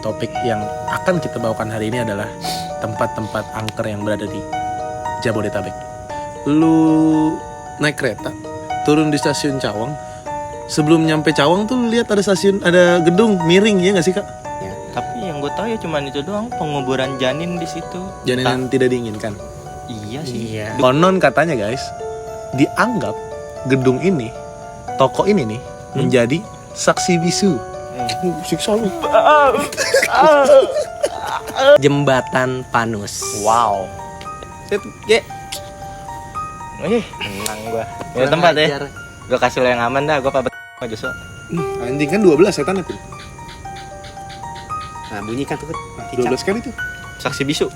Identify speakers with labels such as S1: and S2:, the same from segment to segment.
S1: Topik yang akan kita bawakan hari ini adalah tempat-tempat angker yang berada di Jabodetabek. Lu naik kereta, turun di stasiun Cawang. Sebelum nyampe Cawang tuh lu lihat ada gedung miring, ya nggak sih kak?
S2: Ya, tapi yang gue tahu ya cuma itu doang, penguburan janin di situ.
S1: Janin yang tidak diinginkan.
S2: Iya sih.
S3: Iya.
S1: Konon katanya guys, dianggap gedung ini, toko ini nih menjadi saksi bisu. Siksa lu.
S3: Jembatan Panus.
S2: Wow. Menang gue. Ya tempat ya. Gue kasih lo yang aman dah, gue pabet sama Joshua.
S1: Anjing kan 12 setan itu.
S4: Nah, bunyikan tuh.
S1: 12 kali tuh.
S2: Saksi bisu.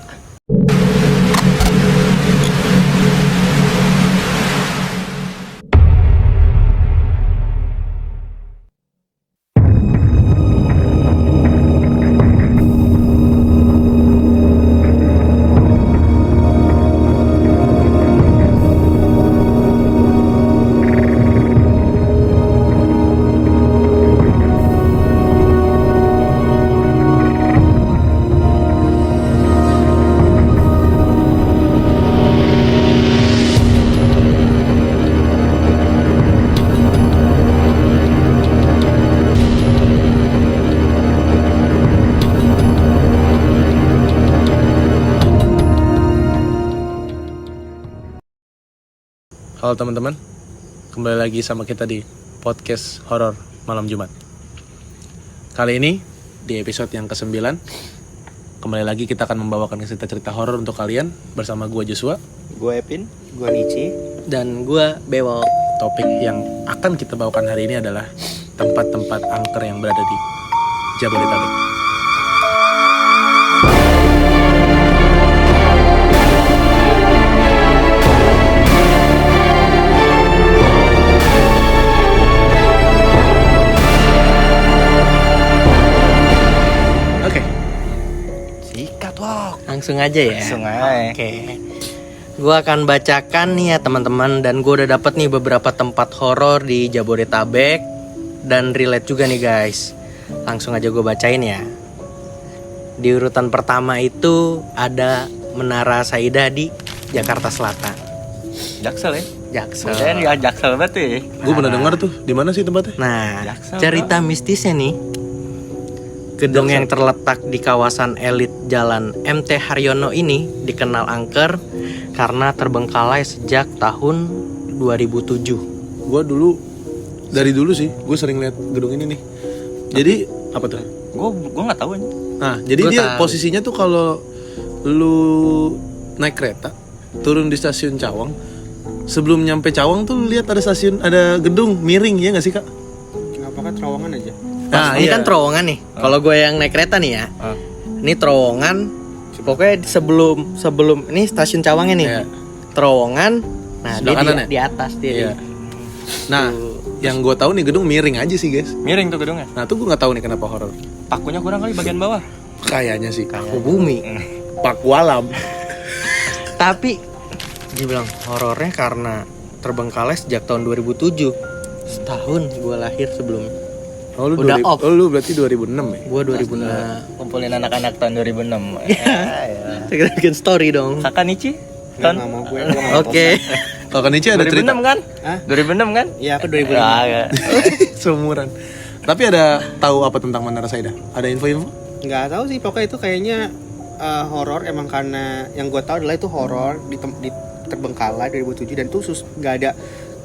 S1: Halo teman-teman, kembali lagi sama kita di podcast horor malam Jumat. Kali ini di episode yang ke-9, kembali lagi kita akan membawakan cerita-cerita horor untuk kalian bersama gua Joshua,
S2: Gue Epin.
S4: Gua Nici.
S3: Dan gua Bewok.
S1: Topik yang akan kita bawakan hari ini adalah tempat-tempat angker yang berada di Jabodetabek. Oke,
S2: Sikat Wok.
S3: Langsung aja ya.
S2: Langsung aja.
S3: Oke. Gua akan bacakan nih ya teman-teman, dan gua udah dapet nih beberapa tempat horor di Jabodetabek dan relate juga nih guys. Langsung aja gua bacain ya. Di urutan pertama itu ada Menara Saidah di Jakarta Selatan.
S2: Jaksel ya.
S3: Jaksel.
S2: Kemudian ya Jaksel banget ya.
S1: gue pernah dengar tuh, di mana sih tempatnya?
S3: Nah,
S2: Jaksel,
S3: cerita mistisnya nih, gedung yang terletak di kawasan elit Jalan MT Haryono ini dikenal angker karena terbengkalai sejak tahun 2007.
S1: Gue dari dulu sih, gue sering lihat gedung ini nih. Jadi apa tuh?
S2: Gue nggak tahu aja.
S1: Nah, jadi
S3: Gua
S1: dia
S3: tahu.
S1: posisinya tuh kalau lu naik kereta, turun di stasiun Cawang, sebelum nyampe Cawang tuh lu lihat ada gedung miring, ya nggak sih kak?
S4: Kenapa kan terowongan aja?
S3: Nah, ini kan terowongan nih. Kalau gue yang naik kereta nih ya, ini terowongan. Pokoknya sebelum ini stasiun Cawangnya nih,
S1: Iya.
S3: terowongan. Nah,
S1: Sebelah
S3: dia
S1: kanan ya?
S3: di atas dia.
S1: Iya. Nah, yang gue tahu nih gedung miring aja sih guys.
S2: Miring tuh gedungnya.
S1: Nah, tuh gue nggak tahu nih kenapa horor.
S2: Pakunya kurang kali bagian bawah.
S1: Kayaknya sih.
S3: Ke bumi.
S1: Paku alam.
S3: Tapi dia bilang horornya karena terbengkalai sejak tahun 2007. Setahun gue lahir sebelumnya.
S1: Oh, lu
S3: Udah off.
S1: lu berarti 2006 ya?
S3: Gue 2006.
S2: Kumpulin anak-anak tahun 2006.
S3: Kita bikin story dong.
S2: Kakak Nici?
S4: Nggak
S2: Tahun
S4: mau gue. Gua nggak mau.
S3: Oke.
S1: Kalau kan Nici ada
S2: 2006
S1: cerita
S2: kan?
S4: Hah?
S2: 2006 kan?
S4: Iya, aku 2005.
S2: Ya.
S1: seumuran. Tapi ada tahu apa tentang Menara Saidah? Ada info-info?
S4: Nggak tahu sih, pokoknya itu kayaknya horor emang karena yang gue tahu adalah itu horor di terbengkalai 2007 dan itu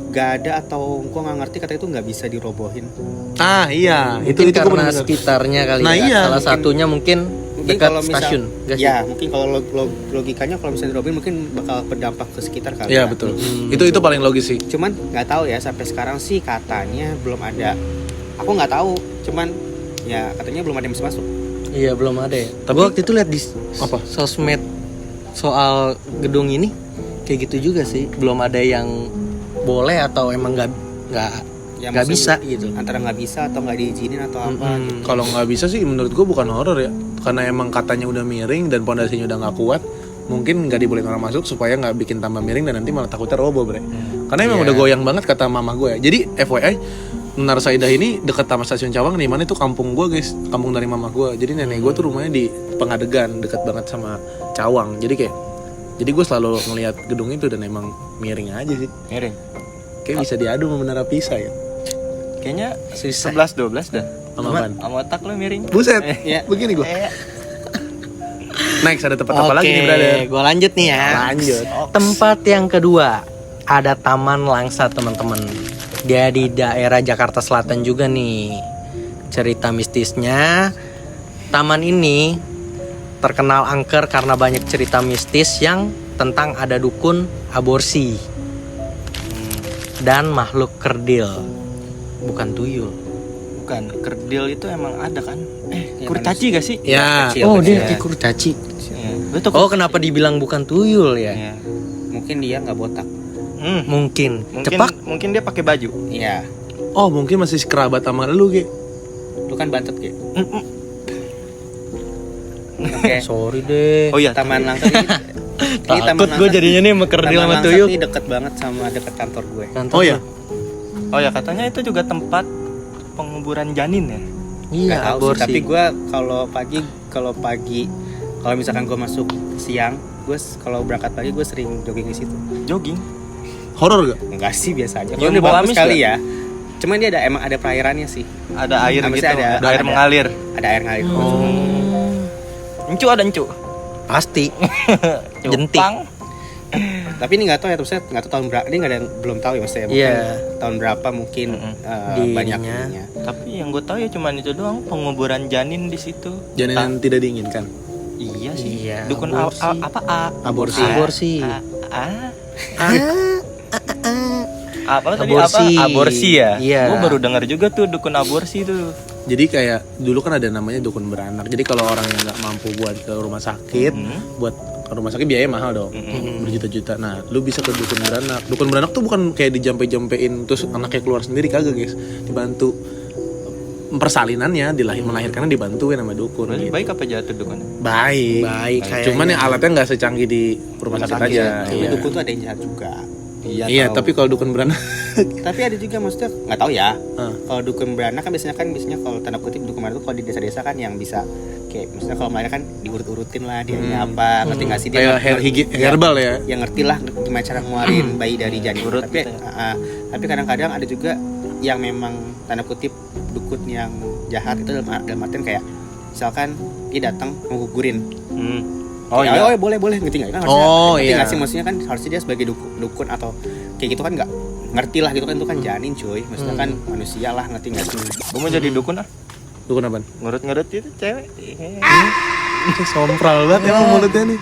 S4: nggak ada atau gue nggak ngerti kata itu nggak bisa dirobohin.
S1: Ah iya, itu
S3: Mungkin
S1: gua
S3: karena
S1: pernah dengar.
S3: sekitarnya kali
S1: Nah,
S3: ya.
S1: iya,
S3: Salah
S4: mungkin-
S3: satunya mungkin dekat stasiun. Nggak sih?
S4: Ya mungkin kalau logikanya kalau misalnya dirobohin mungkin bakal berdampak ke sekitar kali.
S1: Iya
S4: ya.
S1: betul. Itu paling logis sih.
S4: Cuman nggak tahu ya sampai sekarang sih katanya belum ada. Aku nggak tahu. Cuman ya katanya belum ada yang bisa masuk.
S3: Iya belum ada ya.
S1: Tapi-
S3: Gue waktu itu lihat di
S1: Apa?
S3: sosmed soal gedung ini kayak gitu juga sih. Belum ada yang boleh atau emang nggak
S4: Ya,
S3: nggak
S4: maksudnya
S3: bisa gitu.
S4: Antara nggak bisa atau nggak diizinin atau apa. Gitu.
S1: Kalau nggak bisa sih menurut gue bukan horor ya, karena emang katanya udah miring dan pondasinya udah nggak kuat, mungkin nggak dibolehin orang masuk supaya nggak bikin tambah miring dan nanti malah takutnya roboh bre. Karena emang
S3: Iya.
S1: udah goyang banget kata mama gue ya. Jadi FYI, Menara Saidah ini dekat Taman Stasiun Cawang, di mana itu kampung gue guys, kampung dari mama gue. Jadi nenek gue tuh rumahnya di Pengadegan, dekat banget sama Cawang. Jadi gue selalu ngelihat gedung itu dan emang miring aja sih.
S2: Miring.
S1: Kayak bisa diadu sama Menara Pisa ya.
S2: Kayaknya
S3: Susah.
S2: 11-12 dah.
S1: Sama apaan?
S2: Sama otak lu miring.
S1: Buset,
S4: Ya.
S1: begini gue.
S2: Eh,
S1: Next ada tempat apa lagi nih brother?
S3: gue lanjut nih ya.
S1: Lanjut.
S3: Tempat yang kedua ada Taman Langsa teman-teman. Dia di daerah Jakarta Selatan juga nih. Cerita mistisnya, taman ini terkenal angker karena banyak cerita mistis yang tentang ada dukun aborsi dan makhluk kerdil, bukan tuyul.
S2: bukan, kerdil itu emang ada kan?
S4: Ya,
S2: Kurcaci gak sih?
S1: Ya.
S4: Kecil,
S3: Oh, dia
S4: kecil.
S3: kayak kurcaci.
S2: Iya. Lu tau
S3: Oh, kenapa dibilang bukan tuyul ya?
S2: Iya.
S4: Mungkin dia nggak botak.
S3: Mungkin.
S2: Mungkin
S3: Cepak.
S2: mungkin dia pakai baju.
S4: Iya.
S1: Oh mungkin masih kerabat sama lu Ge.
S4: Lu kan bantet gitu. Oke.
S3: Sorry deh.
S2: Oh iya,
S4: Taman Langsa ini
S3: Takut gue jadinya nih sama kerdil
S4: Taman
S3: sama
S4: Langsa
S3: tuyul.
S4: ini deket banget sama deket kantor gue.
S3: Kantor
S1: Oh ya.
S2: Oh ya, katanya itu juga tempat penguburan janin ya.
S3: Iya,
S4: Nggak tahu sih,
S3: aborsi.
S4: tapi gue kalau pagi kalau misalkan gue masuk siang, kalau berangkat pagi gue sering jogging di situ.
S2: Jogging.
S1: Horor gak?
S4: Enggak sih, biasa aja.
S2: Nyium
S4: Kalau dia
S2: bau
S4: bagus
S2: amis
S4: sekali ya. Cuman dia emang ada perairannya sih.
S2: Ada air
S4: Apa
S2: gitu.
S4: sih ada
S2: air mengalir.
S4: Ada air ngalir.
S2: Encu ada encu.
S3: Pasti. Jentik.
S2: Cupang.
S4: Tapi ini nggak tahu ya, terusnya nggak tahu tahun berapa. Ini nggak ada yang belum tahu ya maksudnya. Mungkin
S3: Iya.
S4: tahun berapa mungkin
S3: Di
S4: banyak
S3: ininya.
S4: ininya.
S2: Tapi yang gue tahu ya cuman itu doang, penguburan janin di situ.
S1: Janin yang tidak diinginkan.
S2: Iya sih.
S3: Iya,
S2: Dukun
S3: aborsi.
S2: apa A?
S1: Aborsi.
S3: Aborsi.
S2: Apa tadi
S3: Aborsi.
S2: apa? Aborsi ya?
S3: Iya.
S2: Gue baru dengar juga tuh dukun aborsi tuh.
S1: Jadi kayak dulu kan ada namanya dukun beranak. Jadi kalau orang yang nggak mampu buat ke rumah sakit, buat ke rumah sakit biaya mahal dong, berjuta-juta. Nah, lu bisa ke dukun beranak. Dukun beranak tuh bukan kayak dijampe-jampein terus anaknya keluar sendiri, kagak guys. Dibantu persalinannya, melahirkannya dibantuin sama dukun.
S2: Berarti
S1: Gitu.
S2: baik apa jahat tuh dukunnya?
S1: Baik.
S3: Baik, kayaknya.
S1: Cuman yang alatnya nggak secanggih di rumah sakit aja.
S4: Tapi
S1: Iya.
S4: dukun tuh ada yang jahat juga.
S1: Iya,
S2: tahu.
S1: tapi kalau dukun beranak,
S4: Tapi ada juga maksudnya nggak tahu ya.
S1: Ah.
S4: Kalau dukun beranak kan biasanya kalau tanda kutip dukun beranak tuh kalau di desa-desa kan yang bisa kayak misalnya kalau melahirkan diurut-urutin lah dia apa, ngerti nggak sih dia
S1: kayak herbal ya.
S4: yang ngerti lah gimana cara ngeluarin bayi dari janin.
S2: Urut
S4: Tapi
S2: gitu
S4: tapi kadang-kadang ada juga yang memang tanda kutip dukun yang jahat itu dalam artian kayak misalkan dia datang menggugurin.
S2: Oh iya.
S4: Oh boleh ngerti nggak? Kan
S1: Oh,
S4: ngerti
S1: iya.
S4: nggak sih, maksudnya kan harusnya dia sebagai dukun atau kayak gitu kan nggak ngerti lah gitu kan, itu kan janin cuy, maksudnya kan manusia lah, ngerti nggak sih?
S2: Gue mau jadi dukun ah.
S1: Dukun apaan?
S2: Ngurut-ngurut itu cewek.
S1: Sompral banget emang mulutnya nih.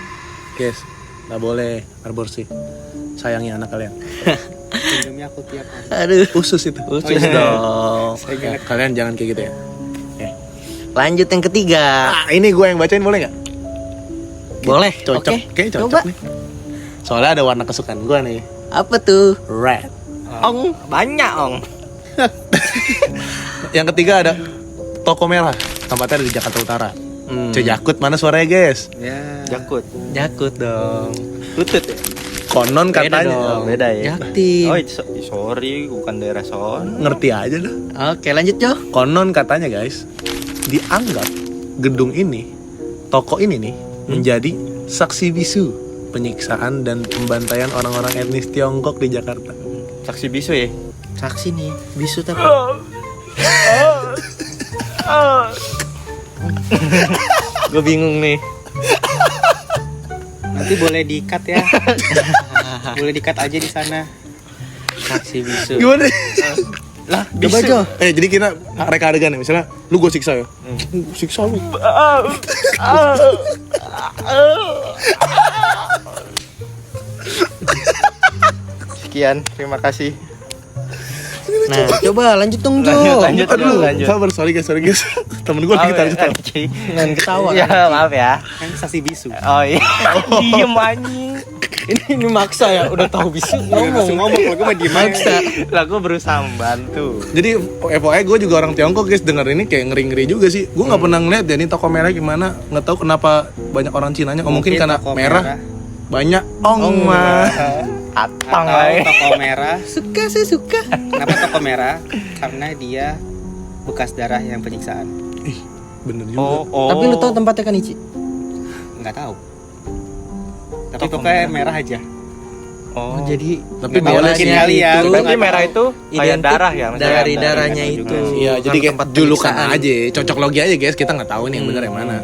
S1: Guys, nggak boleh aborsi. Sayangi anak kalian.
S4: Minumnya aku tiap hari.
S3: Aduh.
S1: Usus itu.
S3: Usus
S4: iya.
S3: dong.
S4: Saya ingat.
S1: Kalian jangan kayak gitu ya.
S3: Lanjut yang ketiga.
S1: Ini gue yang bacain boleh nggak?
S3: Boleh.
S1: Cocok.
S3: Oke.
S1: Kayaknya cocok
S3: Coba.
S1: nih. Soalnya ada warna kesukaan gue nih.
S3: Apa tuh?
S1: Red.
S2: Ong, banyak ong.
S1: Yang ketiga ada toko merah. Tempatnya ada di Jakarta Utara. Cejakut, mana suaranya guys?
S4: Ya.
S2: Jakut.
S3: Jakut dong.
S2: Tutut ya?
S1: Konon
S3: Beda
S1: katanya.
S3: dong.
S2: Beda ya?
S3: Jaktim.
S2: Oh, sorry, bukan daerah son.
S1: Ngerti aja dah.
S3: Oke, lanjut Jo.
S1: Konon katanya guys, dianggap gedung ini, toko ini nih, menjadi saksi bisu penyiksaan dan pembantaian orang-orang etnis Tiongkok di Jakarta.
S2: Saksi bisu ya?
S3: Saksi nih, bisu tapi. Gue bingung nih.
S4: Nanti boleh di-cut ya. Boleh di-cut aja di sana.
S3: Saksi bisu.
S1: Gimana?
S2: Lah,
S3: Coba Jo.
S1: Jadi kita reka adegan nih, misalnya lu gue siksa ya. Siksa lu.
S2: Sekian, terima kasih.
S3: Nah, coba lanjut dong Jo.
S2: Lanjut.
S1: Sabar, sorry guys. Temen gue lagi tarik tawa.
S3: Jangan ketawa.
S2: Ya, maaf ya.
S4: Kan saksi bisu.
S2: Oh iya. Diem anjing.
S3: Ini maksa ya, udah tahu bisu
S4: Langsung ngomong kalau gue mah diem aja.
S2: Lah, gue berusaha membantu.
S1: Jadi FYI gue juga orang Tiongkok guys, denger ini kayak ngeri-ngeri juga sih. Gue nggak pernah ngeliat ya ini toko merah gimana. Nggak tahu kenapa banyak orang Cinanya. Oh mungkin karena
S4: toko
S1: merah banyak ong mah.
S2: Atang
S4: Atau
S2: lagi.
S4: toko merah.
S3: Suka sih suka.
S4: Kenapa toko merah? Karena dia bekas darah yang penyiksaan.
S1: Bener juga.
S2: Oh.
S3: Tapi lu tahu tempatnya kan Ici?
S4: Nggak tahu. Tapi
S2: Toko
S4: pokoknya merah aja.
S2: Oh,
S3: Jadi
S1: Tapi
S4: nggak tahu
S1: boleh
S4: mungkin
S1: sih.
S4: kali ya.
S3: itu-
S2: berarti
S4: nggak
S2: merah
S4: tahu.
S2: itu kayak
S3: identik
S2: darah ya? Maksudnya
S3: dari
S2: darah
S3: darahnya
S2: gitu
S3: itu.
S2: juga.
S1: Iya,
S3: Bukan
S1: jadi kayak
S3: tempat
S1: julukan
S3: penyiksaan.
S1: aja, cocok logi aja guys. Kita nggak tahu nih yang bener yang mana.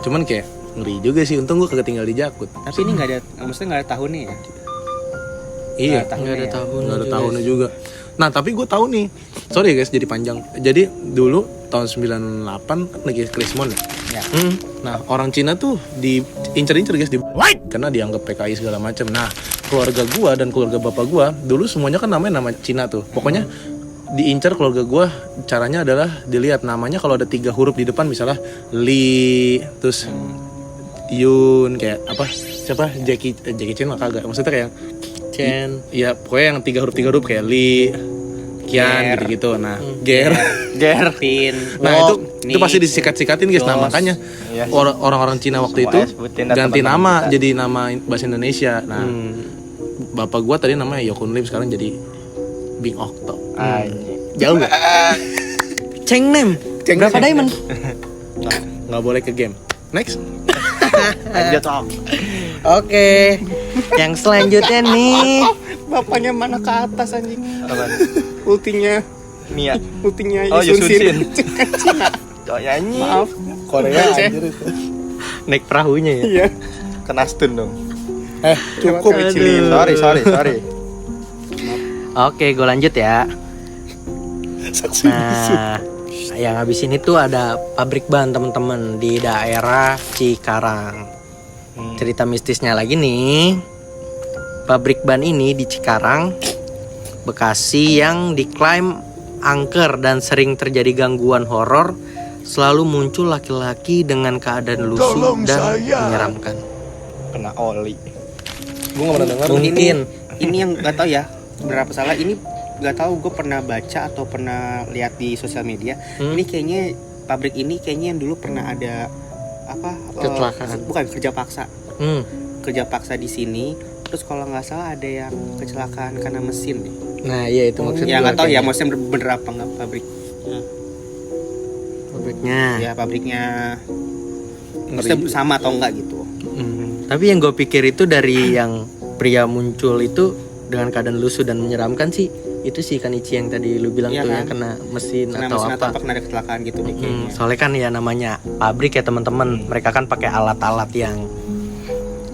S1: Cuman kayak ngeri juga sih. Untung gue kagak tinggal di Jakut.
S4: Tapi ini nggak ada, maksudnya nggak ada tahunnya ya?
S1: Iya,
S4: Nggak ada
S3: Nggak ada
S4: ya?
S3: tahun.
S1: nggak ada tahunnya juga. Nah tapi gue tahu nih, sorry ya guys jadi panjang. Jadi dulu tahun 98 kan lagi Krismon ya.
S4: Ya.
S1: Nah orang Cina tuh diincer-incer guys di karena dianggap PKI segala macam. Nah keluarga gua dan keluarga bapak gua dulu semuanya kan namanya nama Cina tuh. Pokoknya diincar keluarga gua, caranya adalah dilihat namanya kalau ada 3 huruf di depan, misalnya Li, terus Yun, kayak apa? Siapa? Jackie Chan mah kagak. Maksudnya kayak
S3: Chen.
S1: ya pokoknya yang 3 huruf kayak Li, Kian
S4: Ger.
S1: gitu-gitu. Nah, Ger.
S4: Pin.
S1: Nah, itu
S4: Nih.
S1: pasti disikat-sikatin guys. Nah,
S4: Jos.
S1: makanya
S2: Iya sih.
S1: orang-orang Cina waktu itu
S2: Semuanya sebutin dah
S1: ganti
S2: teman-teman
S1: nama
S2: kita.
S1: jadi nama bahasa Indonesia. Nah, bapak gua tadi namanya Yokun Lim, sekarang jadi Bing Okto.
S2: Anjing.
S1: Jauh nggak?
S3: Ceng Nem. Berapa diamond?
S1: Nggak boleh ke game. Next.
S2: Lanjut Om.
S3: Oke. Yang selanjutnya nih.
S4: Bapaknya mana ke atas anjing?
S2: Apaan?
S4: Ultinya
S2: Mia.
S4: Ultinya
S2: Oh,
S4: Yusun Shin.
S2: Yusun Oh, nyanyi.
S4: Maaf.
S1: Korea
S4: Ceh.
S1: anjir itu.
S3: Naik perahunya ya.
S4: Iya.
S2: Kena stun dong.
S1: Cukup.
S3: Aduh.
S2: Sorry.
S3: Oke, gue lanjut ya. Nah, yang habis ini tuh ada pabrik ban teman-teman di daerah Cikarang. Cerita mistisnya lagi nih. Pabrik ban ini di Cikarang, Bekasi yang diklaim angker dan sering terjadi gangguan horor. Selalu muncul laki-laki dengan keadaan lusuh dan menyeramkan.
S2: Kena oli.
S1: Gue nggak pernah dengar.
S3: Mungkin
S4: Ini yang nggak tahu ya berapa salah. Ini nggak tahu, gue pernah baca atau pernah lihat di sosial media. Ini kayaknya pabrik ini kayaknya yang dulu pernah ada apa?
S3: Kecelakaan.
S4: Bukan kerja paksa.
S3: Hmm.
S4: Kerja paksa di sini. Terus kalau nggak salah ada yang kecelakaan karena mesin nih.
S3: Nah, iya itu maksud
S4: Ya
S3: gua
S4: nggak tahu ya,
S3: kayaknya.
S4: maksudnya bener apa nggak pabrik?
S3: Pabriknya.
S4: Ya pabriknya maksudnya sama atau enggak gitu.
S3: Tapi yang gue pikir itu dari yang pria muncul itu dengan keadaan lusuh dan menyeramkan sih, itu sih kan Ici yang tadi lu bilang
S4: Iya
S3: tuh
S4: kan?
S3: yang kena mesin
S4: Karena
S3: atau
S4: mesin
S3: apa.
S4: atau kena ada kecelakaan gitu deh kayaknya.
S3: Soalnya kan ya namanya pabrik ya teman-teman, mereka kan pakai alat-alat yang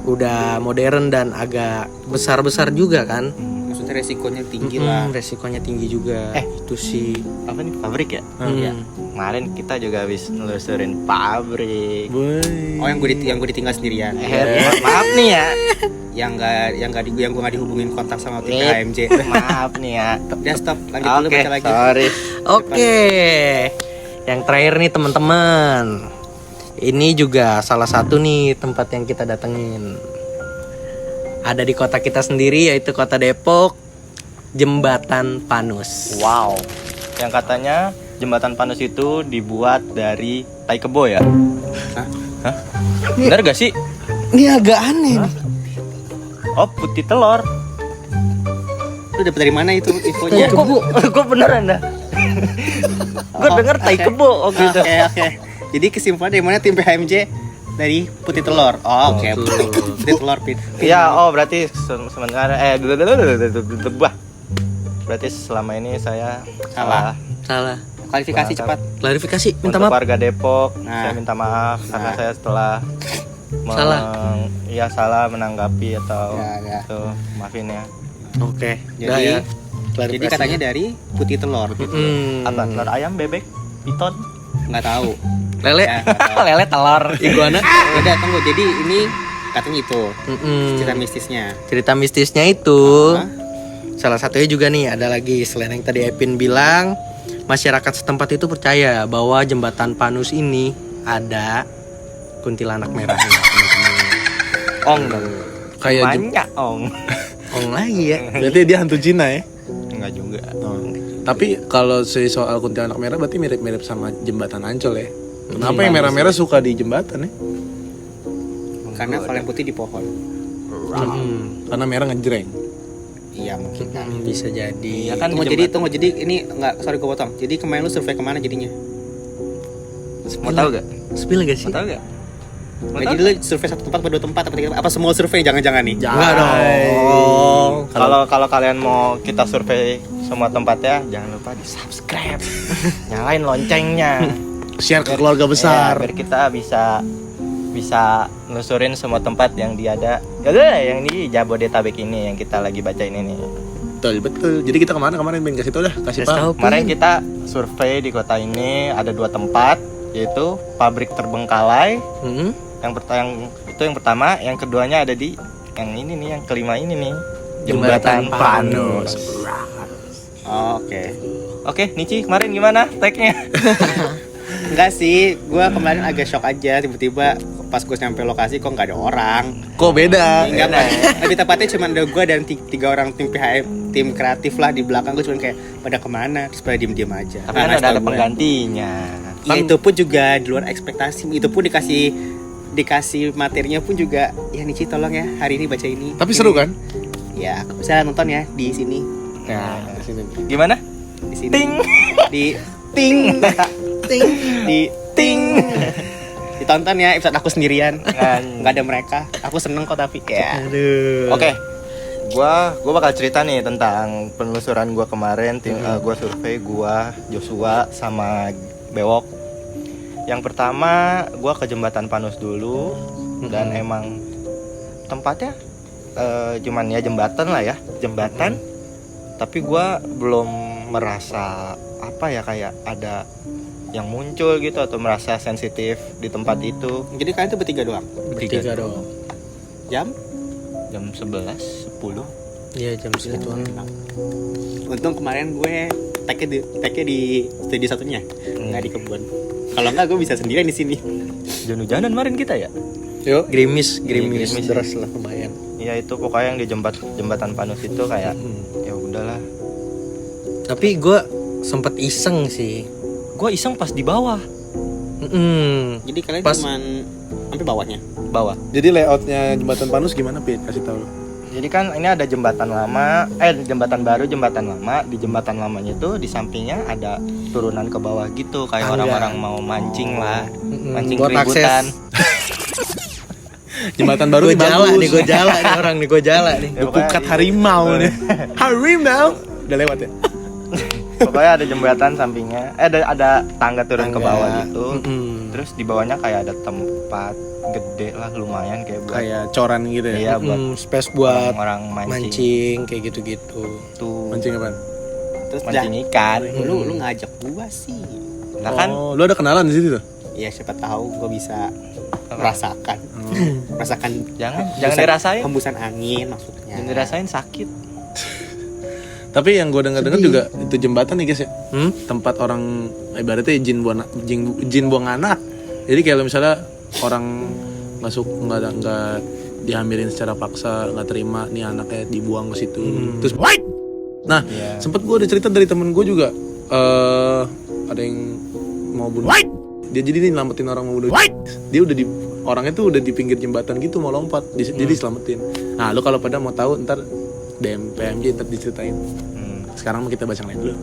S3: udah modern dan agak besar-besar juga kan.
S4: Maksudnya resikonya tinggi lah.
S3: Resikonya tinggi juga. Itu sih.
S2: Apa nih? Pabrik ya?
S4: Iya.
S2: Kemarin kita juga habis nelusurin pabrik.
S1: Boy.
S4: Oh yang gue ditinggal sendirian.
S2: Maaf nih ya.
S4: yang gue nggak dihubungin kontak sama tim
S2: Nih.
S4: HMJ.
S2: Maaf nih ya.
S4: Udah stop, lanjut dulu
S2: Oke,
S4: baca lagi.
S2: sorry.
S3: Oke. Yang terakhir nih teman-teman. Ini juga salah satu nih tempat yang kita datengin. Ada di kota kita sendiri yaitu kota Depok, Jembatan Panus.
S2: Wow. Yang katanya jembatan Panus itu dibuat dari tai kebo ya? Hah? Benar gak sih?
S3: Ini agak aneh nih.
S2: Oh, putih telur.
S4: Lu dapet dari mana itu infonya?
S2: Gue beneran dah. Gue denger tai kebo. Oh gitu.
S4: Oke. Jadi kesimpulan dari mana tim PHMJ? Dari putih telur. Oh, oke. Putih telur pin.
S2: Ya, oh berarti sementara berarti selama ini saya
S4: Salah.
S3: Salah.
S4: Kualifikasi cepat.
S3: Klarifikasi, minta
S2: Untuk
S3: maaf.
S2: warga Depok,
S4: Nah.
S2: saya minta maaf karena saya setelah
S3: Salah.
S2: salah menanggapi atau
S4: Ya.
S2: itu maafin ya.
S3: Oke.
S4: Jadi-
S3: Udah ya.
S4: Jadi katanya dari putih telur gitu.
S2: Apa telur ayam, bebek, piton?
S4: Nggak tahu.
S3: Lele.
S4: Ya, nggak tahu.
S2: Lele telur.
S3: Iguana.
S4: Udah tunggu. Jadi ini katanya itu cerita mistisnya.
S3: Cerita mistisnya itu
S4: Hah?
S3: salah satunya juga nih ada lagi selain yang tadi Epin bilang, masyarakat setempat itu percaya bahwa jembatan Panus ini ada kuntilanak merahnya teman-teman.
S2: Ong dong.
S1: Kayak
S2: Banyak ong.
S3: Ong lagi ya.
S1: berarti dia hantu Cina ya.
S2: Enggak juga.
S1: Tapi kalau soal kuntilanak merah berarti mirip-mirip sama jembatan Ancol ya. Kenapa
S2: Iya,
S1: yang merah-merah suka di jembatan ya?
S4: Karena kalau yang putih di pohon.
S1: Karena merah ngejreng.
S4: Iya mungkin kan.
S3: Bisa jadi.
S2: Iya kan
S4: Tunggu jadi ini nggak, sorry gue potong. Jadi kemarin lu survei kemana jadinya?
S2: Mau tahu gak?
S3: Spill gak sih?
S2: Mau tahu gak?
S4: Nah, jadi lu survei satu tempat atau 2 tempat apa 3 tempat? Apa semua survei jangan-jangan nih?
S3: Enggak dong.
S2: Kalau kalian mau kita survei semua tempatnya, jangan lupa di subscribe, nyalain loncengnya,
S1: Share ke keluarga besar.
S2: biar kita bisa nelusurin semua tempat yang ada yang di Jabodetabek ini yang kita lagi bacain ini.
S1: Betul. Jadi kita kemarin Ben kasih tau dah, kasih
S3: Tahu,
S1: paham.
S2: Kemarin kita survei di kota ini ada 2 tempat, yaitu pabrik terbengkalai. Yang pertama, yang keduanya ada di yang ini nih, yang kelima ini nih, Jembatan Panus. Oke, Nici kemarin gimana tag-nya?
S4: Enggak sih, gue kemarin agak shock aja tiba-tiba pas gue nyampe lokasi kok nggak ada orang.
S1: Kok beda?
S4: Enggak, lebih tepatnya cuma ada gue dan 3 orang tim PHM, tim kreatif lah di belakang. Gue cuma kayak pada kemana, terus pada diem-diem aja.
S2: Tapi kan ada penggantinya.
S4: Ya, itu pun juga di luar ekspektasi. Itu pun dikasih materinya pun juga, ya Nici tolong ya hari ini baca ini.
S1: Tapi seru kan?
S4: Ya, bisa nonton ya di sini.
S1: Nah, di sini.
S2: Gimana?
S4: Di sini.
S2: Ting.
S4: Di ting. Ting. Di ting. Ditonton ya episode aku sendirian. Nggak ada mereka. Aku seneng kok tapi ya.
S3: Aduh.
S2: Oke. Gua bakal cerita nih tentang penelusuran gua kemarin, gua survei Joshua sama Bewok. Yang pertama, gua ke Jembatan Panus dulu dan emang tempatnya cuman ya jembatan lah ya, jembatan. Tapi gua belum merasa apa ya kayak ada yang muncul gitu atau merasa sensitif di tempat itu.
S4: Jadi kalian tuh bertiga doang.
S3: Bertiga doang.
S4: Jam
S2: 11, 10.
S3: Iya, jam segituan.
S4: Untung kemarin gue tag-nya di studio satunya, nggak di kebun. Kalau nggak gue bisa sendirian di sini.
S2: Hujan-hujanan kemarin kita ya.
S1: Yuk.
S3: Gerimis
S2: gerimis.
S3: deras lah lumayan.
S2: Iya itu pokoknya yang di jembatan Panus itu kayak ya udahlah.
S3: Tapi gue sempet iseng sih.
S2: Gue iseng pas di bawah.
S4: Jadi kalian
S3: Pas-
S4: cuman sampai bawahnya.
S2: Bawah.
S1: Jadi layoutnya Jembatan Panus gimana, Pit? Kasih tahu.
S2: Jadi kan ini ada jembatan lama, jembatan baru, jembatan lama. Di jembatan lamanya itu di sampingnya ada turunan ke bawah gitu, kayak orang-orang mau mancing lah, mancing
S3: buat
S2: keributan.
S1: Jembatan baru
S3: Gue jala nih, gue jala nih orang nih, gue jala nih.
S2: Ya, pokoknya-
S1: Pukat harimau nih. Harimau. Udah lewat ya?
S2: Pokoknya ada jembatan sampingnya, ada tangga turun ke bawah gitu. Terus di bawahnya kayak ada tempat gede lah, lumayan kayak buat
S1: Kayak coran gitu ya.
S2: iya buat
S3: Space buat
S2: orang
S3: mancing kayak gitu-gitu.
S2: tuh
S1: Mancing apaan?
S4: Terus
S2: mancing ikan.
S4: lu ngajak gua sih.
S2: Lah kan
S1: Oh, lu ada kenalan di situ tuh?
S4: Ya siapa tahu gue bisa merasakan
S2: jangan
S4: hembusan-
S2: dirasain.
S4: hembusan angin maksudnya.
S2: Jangan dirasain sakit.
S1: Tapi yang gue dengar juga itu jembatan nih guys ya. Tempat orang ibaratnya jin buang anak. Jadi kayak misalnya orang nggak dihamilin secara paksa, nggak terima nih anaknya dibuang ke situ. Terus nah, sempet gue ada cerita dari temen gue juga, ada yang mau bunuh. Dia jadi nyelamatin orang mau bunuh. Dia udah orangnya tuh udah di pinggir jembatan gitu mau lompat, jadi diselamatin. Nah, lu kalau pada mau tahu ntar DM PMJ ntar diceritain. Sekarang kita baca yang lain dulu.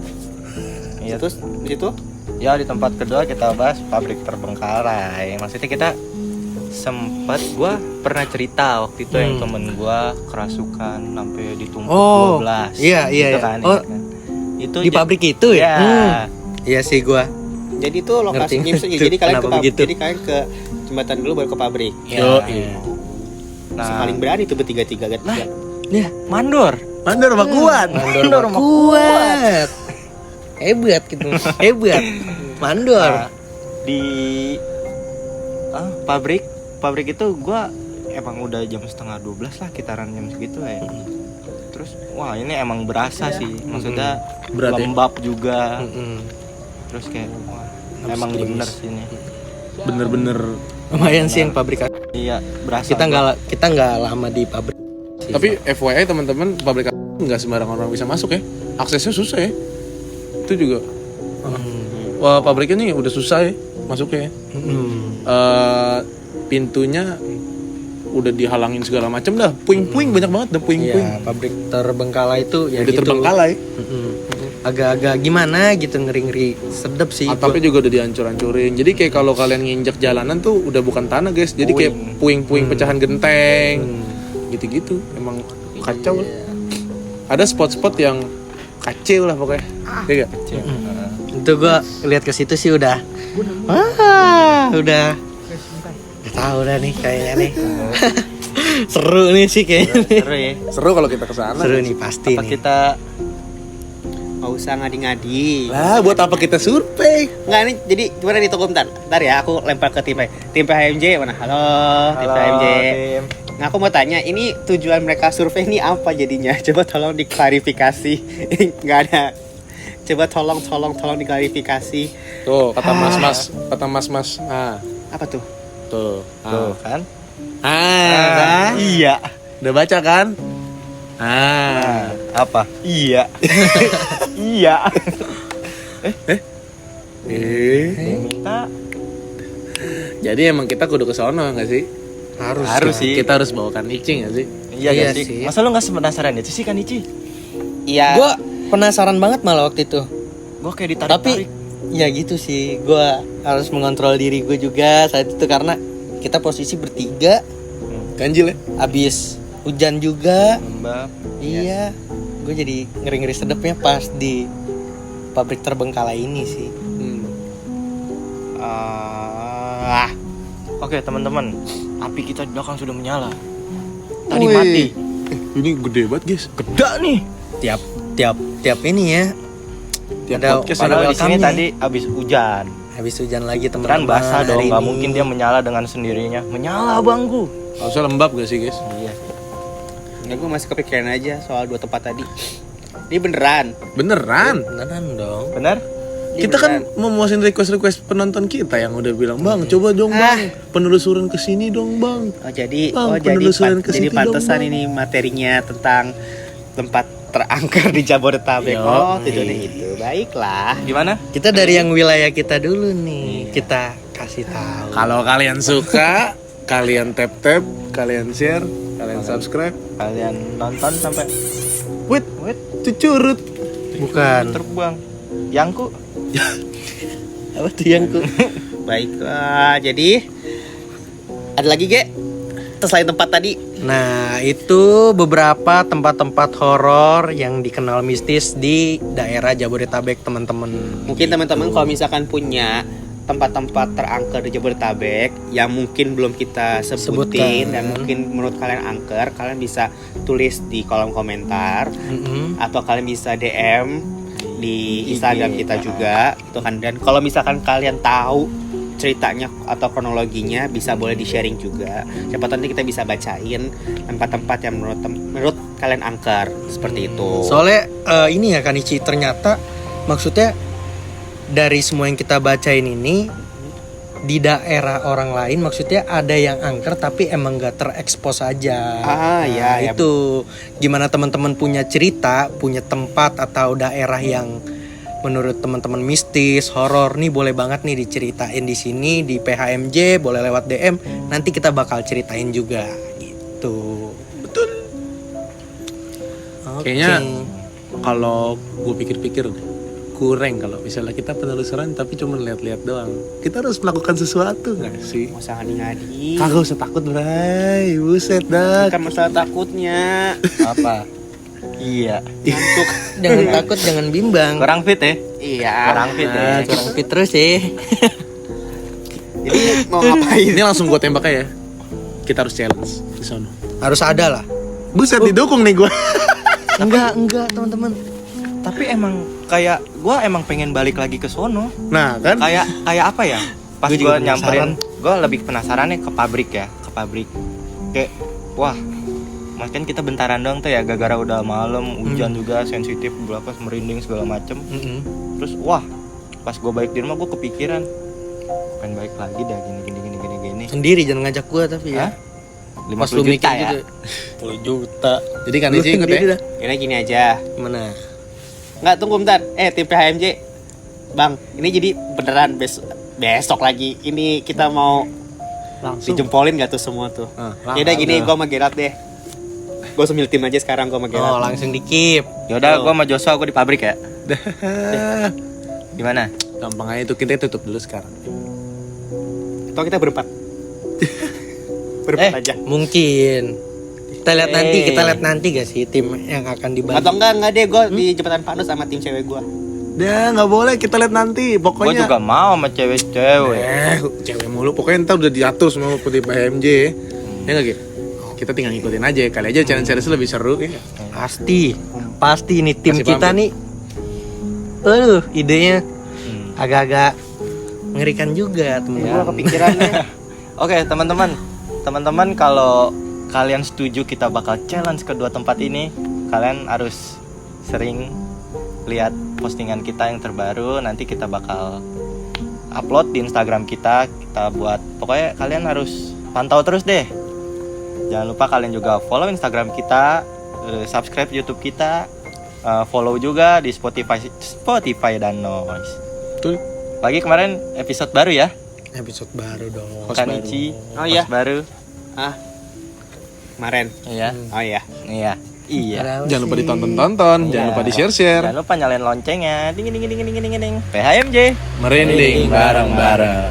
S2: Iya
S4: Terus di situ
S2: ya di tempat kedua kita bahas pabrik terbengkalai. Maksudnya kita gua pernah cerita waktu itu yang temen gua kerasukan sampai ditumpuk 12.
S3: Iya.
S2: Gitu kan,
S3: Oh,
S2: kan. Itu
S3: di pabrik itu ya?
S2: Ya.
S3: Iya sih gua.
S4: jadi itu lokasinya
S3: Ngerti.
S4: jadi kalian
S3: Kenapa begitu?
S4: jadi kalian ke jembatan dulu baru ke pabrik.
S2: Ya.
S4: Nah, paling berani tuh bertiga-tiga kan.
S3: Ya,
S2: Mandor.
S1: Mandor sama kuat.
S3: mandor kuat. Hebat gitu. Hebat. Mandor.
S2: Nah, di pabrik itu gua emang udah jam setengah 12 lah, kitaran jam segitu ya. Terus wah ini emang berasa sih, maksudnya
S1: Berat ya?
S2: lembab juga. Terus kayak wah emang bener sih ini.
S1: Bener-bener.
S3: Lumayan sih yang pabrik.
S2: Iya berasa.
S3: Kita nggak lama di pabrik.
S1: Tapi FYI teman-teman, pabrik nggak sembarangan orang bisa masuk ya. Aksesnya susah ya. Itu juga. Wah, pabriknya nih udah susah ya masuknya ya. Pintunya udah dihalangin segala macam dah. Puing-puing banyak banget dah puing-puing.
S3: Ya, pabrik terbengkalai itu ya
S1: Udah
S3: gitu.
S1: terbengkalai.
S3: Agak-agak gimana gitu, ngeri-ngeri sedep sih.
S1: Atapnya juga udah dihancur-hancurin. Jadi kayak kalau kalian nginjek jalanan tuh udah bukan tanah guys. Jadi kayak puing-puing pecahan genteng. Gitu-gitu. Emang kacau lah. Ada spot-spot yang kacau lah pokoknya. Iya gak?
S3: Itu gue lihat ke situ sih udah tahu dah nih kayaknya nih. Seru nih sih kayaknya.
S2: Seru ya.
S1: Seru kalau kita kesana.
S3: Seru nih pasti
S2: Apa
S3: nih.
S2: kita
S4: Nggak usah ngadi-ngadi.
S1: Lah buat apa kita survei?
S4: Nggak, ini jadi gimana nih, tunggu bentar. Bentar ya, aku lempar ke tim PHMJ mana? Halo, tim PHMJ.
S2: tim.
S4: Nah, aku mau tanya, ini tujuan mereka survei ini apa jadinya? Coba tolong diklarifikasi. Nggak ada. Coba tolong diklarifikasi.
S1: Tuh kata mas-mas. Ah,
S4: Apa tuh?
S1: tuh.
S2: Tuh kan.
S1: Iya. Udah baca kan?
S2: Apa? Iya. Iya. Minta
S1: Jadi emang kita kudu ke sono nggak sih?
S2: Harus sih.
S1: Kita harus bawakan Ici nggak sih?
S2: Iya
S3: Iya
S2: gak sih?
S3: sih.
S2: Masa lu gak penasaran itu sih kan Ici?
S4: Iya.
S3: Gue penasaran banget malah waktu itu.
S2: Gue kayak
S3: Tapi
S2: ditarik-tarik.
S3: ya gitu sih, gue harus mengontrol diri gue juga saat itu karena kita posisi bertiga,
S1: Ganjil ya?
S3: abis hujan juga.
S2: Lembab.
S3: Iya, gue jadi ngeri-ngeri sedepnya pas di pabrik terbengkalai ini sih.
S2: Oke teman-teman, api kita di belakang sudah menyala. Tadi
S3: Wih.
S2: mati.
S1: Ini gede banget guys.
S2: Geda nih.
S3: Tiap ini ya.
S1: Tiap
S3: Ada-
S1: podcast
S3: pada
S2: Padahal di sini
S3: welcome-nya.
S2: tadi habis hujan.
S3: Habis hujan lagi
S2: Kan
S3: teman-teman.
S2: basah dong,
S3: hari
S2: nggak
S3: ini.
S2: mungkin dia menyala dengan sendirinya. Menyala bangku.
S1: harusnya lembab gak sih guys?
S2: Iya.
S4: Ya, gue masih kepikiran aja soal 2 tempat tadi. Ini beneran.
S1: Beneran?
S3: Beneran dong.
S2: Benar?
S4: Ini
S1: Kita kan
S4: beneran.
S1: memuasin request penonton kita yang udah bilang, "Bang, coba dong, Bang. Penelusuran ke sini dong, Bang."
S4: Oh jadi,
S1: Bang, penelusuran ke
S4: jadi
S1: situ
S4: pantesan
S1: dong, Bang.
S4: ini materinya tentang tempat terangker di Jabodetabek.
S1: Yo,
S4: Oh, tujuannya itu. Baiklah.
S2: Gimana?
S3: Kita dari yang wilayah kita dulu nih. Kita kasih tahu.
S1: Kalau kalian suka, kalian tap, kalian share, kalian subscribe.
S2: Kalian nonton sampai
S1: Wait, cucurut.
S3: Bukan.
S2: terbang. Yangku.
S3: Apa tuh yang ku?
S4: Baiklah. Jadi ada lagi, Ge? Selain tempat tadi.
S3: Nah, itu beberapa tempat-tempat horor yang dikenal mistis di daerah Jabodetabek, teman-teman.
S4: Mungkin teman-teman kalau misalkan punya tempat-tempat terangker di Jabodetabek yang mungkin belum kita sebutin
S3: Sebutkan.
S4: dan mungkin menurut kalian angker, kalian bisa tulis di kolom komentar
S3: Mm-mm.
S4: atau kalian bisa DM di Instagram kita juga gitu kan. Dan kalau misalkan kalian tahu ceritanya atau kronologinya, bisa boleh di sharing juga. Siapa tahu nanti kita bisa bacain tempat-tempat yang menurut kalian angker seperti itu.
S3: Soalnya ini ya Kanichi, ternyata maksudnya dari semua yang kita bacain ini di daerah orang lain maksudnya ada yang angker tapi emang gak terekspos aja.
S4: Ya.
S3: Itu gimana teman-teman punya cerita, punya tempat atau daerah yang menurut teman-teman mistis, horor nih, boleh banget nih diceritain di sini di PHMJ, boleh lewat DM, nanti kita bakal ceritain juga gitu.
S1: Betul.
S3: Oke.
S1: Kayaknya kalau gue pikir-pikir kurang kalau misalnya kita penelusuran tapi cuma lihat-lihat doang. Kita harus melakukan sesuatu nggak sih?
S4: Nggak usah ngadi-ngadi.
S1: Kagak usah takut, Bray. Buset dah.
S4: Bukan masalah takutnya.
S2: Apa? Iya.
S4: Ngantuk.
S3: Jangan takut, jangan bimbang.
S2: Kurang fit ya?
S4: Iya.
S2: Kurang fit ya.
S3: Nah, kurang fit terus sih.
S4: Jadi mau ngapain?
S1: Ini langsung gue tembak aja. Kita harus challenge di sono.
S3: Harus ada lah.
S1: Buset, didukung nih gue.
S3: Enggak teman-teman.
S2: Tapi emang kayak gue emang pengen balik lagi ke sono.
S1: Nah kan?
S2: Kayak apa ya? Pas
S3: Gua
S2: gue
S3: juga
S2: nyamperin, gue lebih penasaran nih ke pabrik ya, ke pabrik. Kayak wah, mas kan kita bentaran doang tuh ya, gara-gara udah malam, hujan juga, sensitif, berapa merinding segala macem. Terus wah, pas gue balik di rumah gue kepikiran, pengen balik lagi dah gini.
S3: Sendiri jangan ngajak gua tapi ya.
S2: Hah? 50
S3: Pas lu
S2: juta
S3: mikir
S2: ya.
S3: juga 10 juta.
S1: Jadi kan Ici ikut ya?
S4: Ini gini aja.
S3: Mana?
S4: Nggak, tunggu bentar. Tim PHMJ. Bang, ini jadi beneran besok lagi. Ini kita mau
S1: Langsung.
S4: Dijempolin gak tuh semua tuh? Yaudah gini, gue sama Gerard deh. Gue semil tim aja sekarang gue sama Gerard.
S3: Oh, langsung di-keep.
S2: Yaudah, gue sama Joshua, gue di pabrik ya. Gimana?
S1: Gampang aja itu, kita tutup dulu sekarang.
S4: Atau kita berempat. Berempat aja.
S3: Mungkin. Kita lihat nanti gak sih tim yang akan dibagi.
S4: Atau enggak deh, gue di jembatan Panus sama tim cewek gue.
S1: Dah, nggak boleh, kita lihat nanti.
S2: Gue
S1: Pokoknya.
S2: juga mau sama cewek-cewek.
S1: Cewek mulu. Pokoknya ntar udah diatur semua putih PMJ. Ya nggak gitu? Kita tinggal ngikutin aja. Kali aja challenge lebih seru ya.
S3: Pasti ini tim
S1: Kasih
S3: kita
S1: pamit.
S3: nih. Idenya agak-agak mengerikan juga teman-teman.
S4: Gue kepikirannya.
S2: Oke, teman-teman kalau kalian setuju kita bakal challenge kedua tempat ini, kalian harus sering lihat postingan kita yang terbaru. Nanti kita bakal upload di Instagram kita buat, pokoknya kalian harus pantau terus deh. Jangan lupa kalian juga follow Instagram kita, subscribe YouTube kita, follow juga di Spotify dan Noise.
S1: Betul.
S2: Pagi kemarin episode baru ya,
S3: Episode baru dong.
S1: Host
S2: Kanichi,
S4: Oh iya.
S2: host baru.
S4: Kemarin.
S2: Iya.
S4: Oh iya.
S2: Iya.
S1: Jangan lupa ditonton-tonton, jangan lupa di-share-share.
S2: Jangan lupa nyalain loncengnya. Ding ding ding ding ding ding ding. PHMJ.
S1: Merinding bareng-bareng.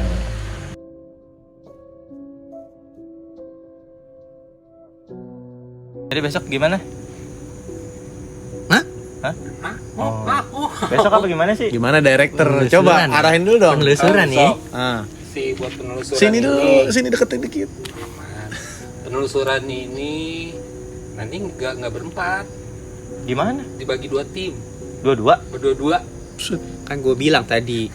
S2: Jadi besok gimana?
S3: Hah?
S2: Besok apa gimana sih?
S1: Gimana director?
S3: Penelusuran.
S1: Coba arahin dulu dong.
S3: Penelusuran nih.
S5: Buat penelusuran
S1: Sini
S5: ini,
S1: dulu, sini deketin dikit.
S5: penelusuran ini nanti nggak berempat,
S2: Gimana?
S5: dibagi 2 tim,
S2: Dua-dua?
S5: berdua-dua.
S4: Kan gue bilang tadi.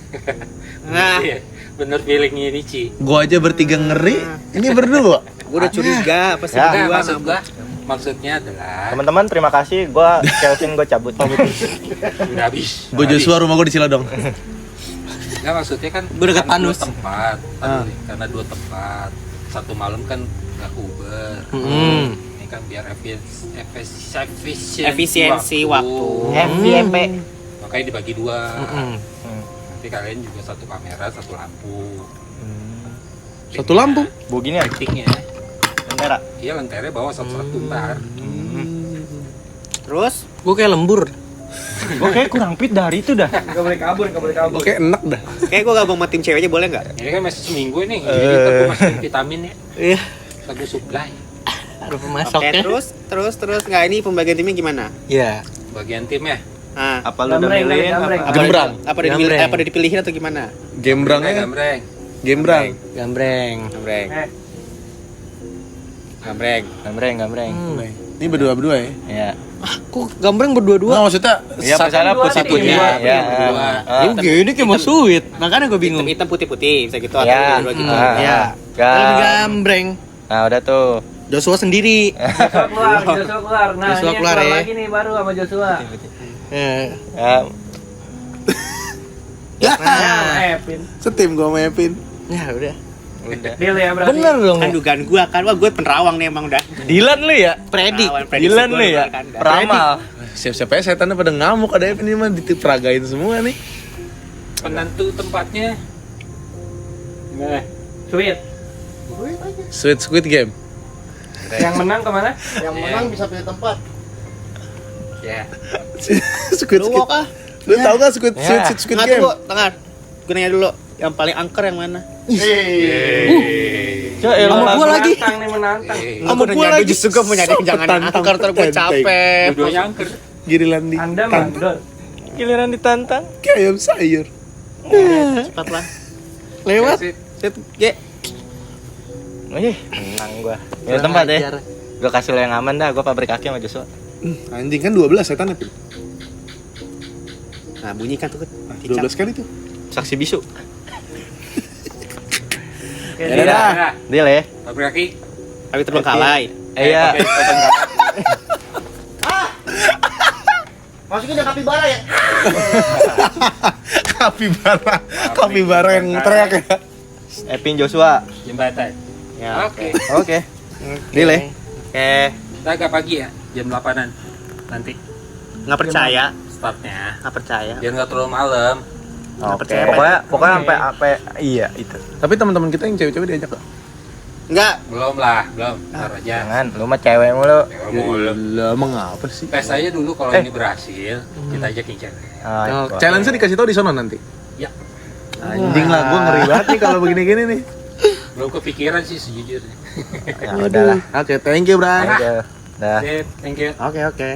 S4: Nah,
S5: Iya, bener feelingnya ini Ci.
S1: Gua aja bertiga ngeri, ini berdua.
S4: gue udah curiga apa sih
S2: Ya.
S5: Nah,
S4: berdua.
S5: maksudnya adalah
S2: Teman-teman terima kasih. Gua Kelvin gue cabut.
S5: udah habis.
S1: Gue Joshua, rumah gue di Ciladong.
S5: Nggak, maksudnya kan
S3: Gua dekat
S5: karena 2
S3: Panus.
S5: tempat, karena 2 tempat, satu malam kan nggak Uber. Ini kan biar
S4: Efisiensi waktu.
S2: FYP.
S5: Makanya dibagi 2. Nanti kalian juga satu kamera, satu lampu.
S1: Satu lampu.
S2: Begini ya.
S5: Lightingnya,
S2: Bendera.
S5: iya lenternya bawa satu-satu ntar.
S4: Terus
S3: Gue kayak lembur.
S2: Gue kayak kurang fit dari itu dah.
S1: Oke, enak dah.
S4: kayak gue gabung sama tim cewek aja boleh nggak?
S5: Ini kan masih seminggu nih, jadi kita tuh masukin vitamin ya.
S3: Iya.
S5: Lagu supply.
S3: Ada
S4: Oke,
S3: pemasoknya.
S4: terus nggak, ini pembagian timnya gimana?
S3: Iya.
S5: Bagian tim ya.
S4: Ah,
S2: Apa lu udah milihin?
S1: Gembrang.
S4: apa udah dipilihin atau gimana?
S1: Gembrangnya,
S5: Gambreng.
S1: gembrang.
S3: Gambreng.
S2: Gambreng.
S1: Ini berdua-berdua ya.
S2: Iya.
S3: Kok gambreng berdua-dua?
S1: Nah, maksudnya
S2: Iya, misalnya putih-putih.
S5: Iya,
S2: Iya.
S5: berdua.
S3: Ini kayak mau suit. Makanya gue bingung.
S4: Hitam putih bisa gitu atau
S2: Iya.
S4: dua gitu.
S3: Iya. Kalau gambreng.
S2: Nah, udah tuh.
S3: Joshua sendiri.
S6: Joshua keluar. Nah,
S3: Joshua
S6: ini
S3: keluar
S6: keluar
S3: ya.
S6: lagi nih baru sama Joshua.
S2: Ya,
S3: Nah,
S6: Epin.
S1: setim gue sama Epin.
S3: ya udah.
S2: udah.
S6: Deal ya berarti.
S3: Bener dong.
S4: Kan dugaan gua kan, wah gue penerawang nih emang udah.
S2: Dilan lu ya?
S3: Predik.
S2: Dilan lu ya? Peramal.
S1: Siap-siap aja setannya pada ngamuk, ada Epin ini mah diperagain semua nih.
S5: Penentu tempatnya.
S6: Nah, sweet.
S1: Sweet Squid Game.
S6: Yang menang kemana?
S5: Yang menang bisa pilih tempat. Ya.
S1: Squid
S4: Lu
S1: Squid.
S4: wok ah.
S1: Lu tau gak Squid
S2: Ya.
S1: Squid
S4: Nggak,
S1: Game?
S4: tunggu, dengar. Gue nanya dulu, yang paling angker yang mana?
S2: Coba ya,
S3: Sama gua lagi.
S6: Menantang nih menantang.
S1: Sama gua lagi.
S4: Justru gue mau nyari yang jangan yang angker, ntar gue capek.
S5: Dua-duanya angker.
S1: Giliran di
S6: Anda mandor.
S2: giliran ditantang.
S1: kayak ayam sayur.
S4: Cepat lah.
S3: Lewat.
S4: Set, Ge.
S2: Wih, menang gua. Ya tempat ya. Gua kasih lo yang aman dah, gua pabrik kaki sama Joshua.
S1: Anjing kan 12 setan Epin.
S4: Nah, bunyikan tuh.
S1: 12 kali tuh.
S2: Saksi bisu.
S6: Oke,
S2: Ya
S6: deal.
S2: udah.
S5: Nah,
S2: Deal ya.
S5: pabrik kaki.
S4: Tapi terbengkalai.
S2: Iya.
S1: Kapibara yang teriak ya.
S2: Epin Joshua.
S5: Jembatan.
S4: Ya.
S5: Oke.
S2: Oke. Deal ya.
S4: Oke.
S5: Kita agak pagi ya, jam 8-an. Nanti
S4: Nggak percaya.
S5: startnya.
S4: Nggak percaya.
S5: Biar nggak terlalu malam.
S2: Oke.
S4: percaya,
S2: Pokoknya sampai iya itu.
S1: Tapi teman-teman kita yang cewek-cewek diajak gak?
S4: Enggak.
S5: Belum lah, belum. Ntar aja.
S2: Jangan, lu mah cewek mulu.
S1: Lah emang apa sih?
S5: Tes aja dulu kalau ini berhasil, kita ajakin cewek.
S1: Oh, challenge-nya dikasih tahu di sono nanti.
S5: Ya,
S1: Anjing lah, gue ngeri banget nih kalau begini-gini nih.
S5: belum kepikiran sih sejujurnya.
S2: Ya udahlah.
S1: Oke, thank you, Bray.
S2: Aja. Dah.
S5: Oke, thank you.
S1: Oke, oke.